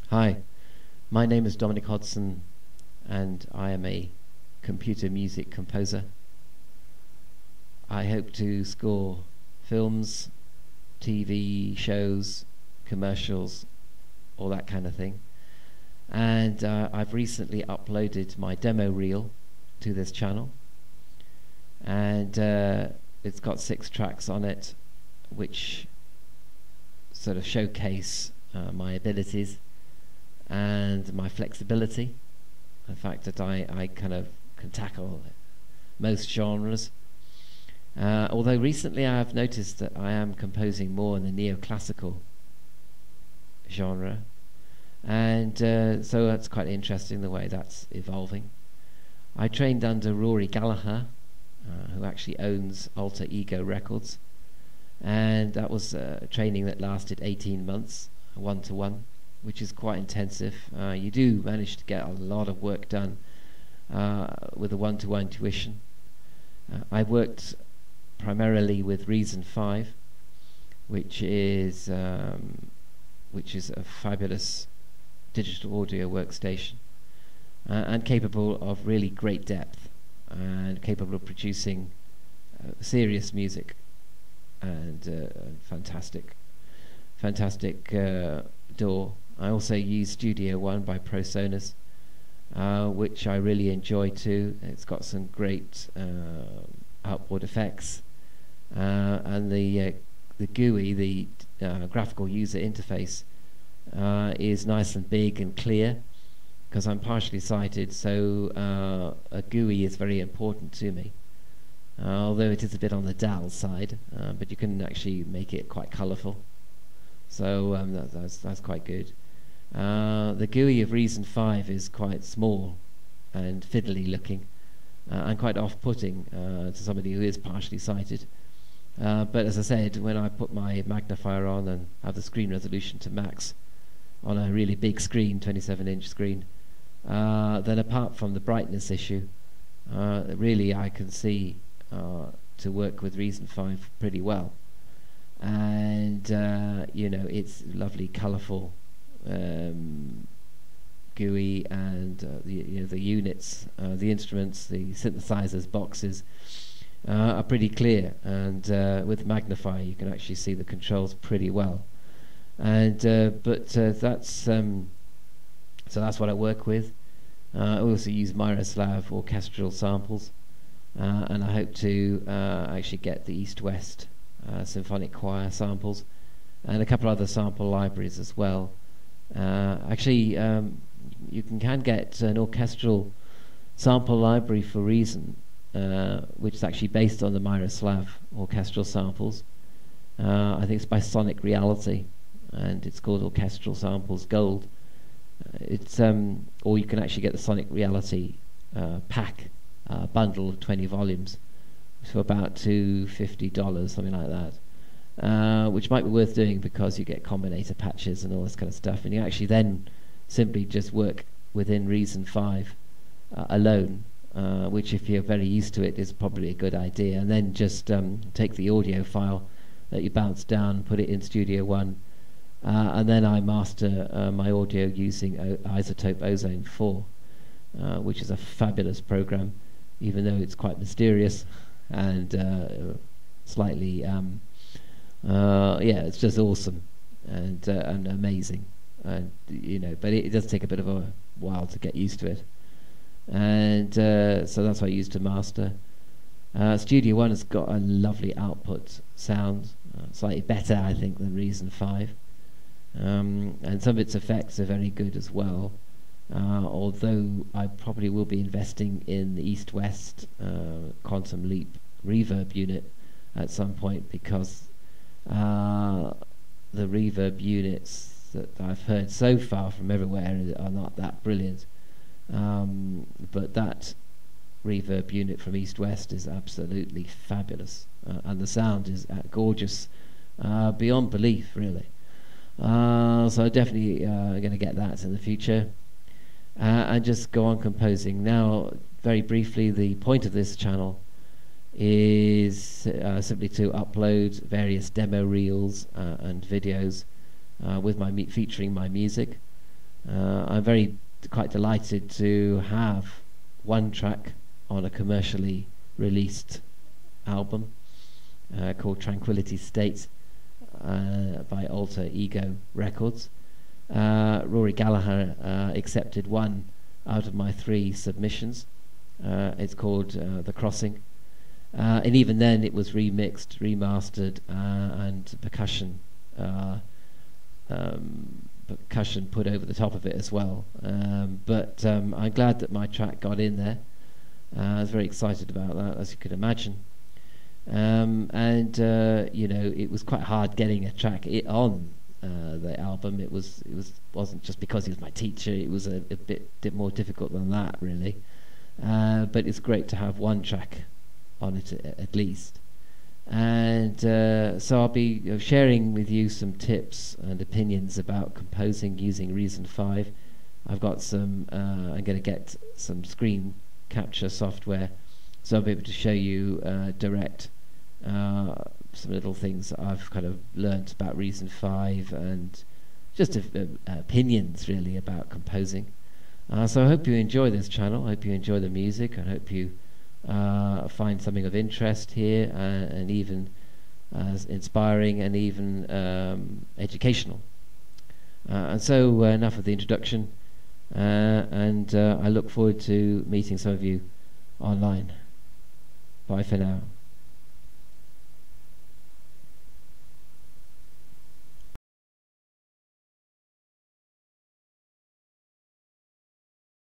Hi, my name is Dominic Hodson and I am a computer music composer. I hope to score films, TV shows, commercials, all that kind of thing. And I've recently uploaded my demo reel to this channel, and it's got 6 tracks on it which sort of showcase my abilities and my flexibility, the fact that I kind of can tackle most genres. Although recently I have noticed that I am composing more in the neoclassical genre, and so that's quite interesting the way that's evolving. I trained under Rory Gallagher, who actually owns Alter Ego Records, and that was training that lasted 18 months, one-to-one, which is quite intensive. You do manage to get a lot of work done with a one-to-one tuition. I worked primarily with Reason 5, which is a fabulous digital audio workstation, and capable of really great depth, and capable of producing serious music and fantastic DAW. I also use Studio One by ProSonus, which I really enjoy too. It's got some great outboard effects, and the GUI, the graphical user interface, is nice and big and clear, because I'm partially sighted, so a GUI is very important to me, although it is a bit on the dull side, but you can actually make it quite colourful, so that's quite good. The GUI of Reason 5 is quite small and fiddly looking, and quite off-putting to somebody who is partially sighted. But as I said, when I put my magnifier on and have the screen resolution to max on a really big screen, 27-inch screen, then apart from the brightness issue, really I can see to work with Reason 5 pretty well. And it's lovely, colourful GUI, and the units, the instruments, the synthesizers, boxes are pretty clear, and with magnifier you can actually see the controls pretty well. And so that's what I work with. I also use Miroslav orchestral samples, and I hope to actually get the East-West symphonic choir samples and a couple other sample libraries as well. You can get an orchestral sample library for Reason, which is actually based on the Miroslav orchestral samples. I think it's by Sonic Reality, and it's called Orchestral Samples Gold. Or you can actually get the Sonic Reality pack bundle of 20 volumes for about $250, something like that, which might be worth doing because you get combinator patches and all this kind of stuff, and you actually then simply just work within Reason 5 alone, which, if you're very used to it, is probably a good idea, and then just take the audio file that you bounce down, put it in Studio One, and then I master my audio using Isotope Ozone 4, which is a fabulous program, even though it's quite mysterious and slightly it's just awesome and amazing, and but it does take a bit of a while to get used to it, and so that's what I use to master. Studio One has got a lovely output sound, slightly better I think than Reason 5, and some of its effects are very good as well, although I probably will be investing in the East-West Quantum Leap reverb unit at some point, because the reverb units that I've heard so far from everywhere are not that brilliant, but that reverb unit from East-West is absolutely fabulous, and the sound is gorgeous, beyond belief really. So definitely going to get that in the future, and just go on composing. Now, very briefly, the point of this channel is simply to upload various demo reels and videos with featuring my music. I'm quite delighted to have one track on a commercially released album called Tranquility State by Alter Ego Records. Rory Gallagher accepted one out of my 3 submissions. It's called The Crossing. And even then it was remixed, remastered, and percussion put over the top of it as well. But I'm glad that my track got in there. I was very excited about that, as you could imagine. And it was quite hard getting a track on the album. It wasn't just because he was my teacher. It was a bit more difficult than that, really. But it's great to have one track on it at least. And so I'll be sharing with you some tips and opinions about composing using Reason 5. I've got some, I'm going to get some screen capture software, so I'll be able to show you direct some little things that I've kind of learnt about Reason 5 and just opinions really about composing. So I hope you enjoy this channel, I hope you enjoy the music, I hope you find something of interest here and even inspiring and even educational. And so enough of the introduction, and I look forward to meeting some of you online. Bye for now.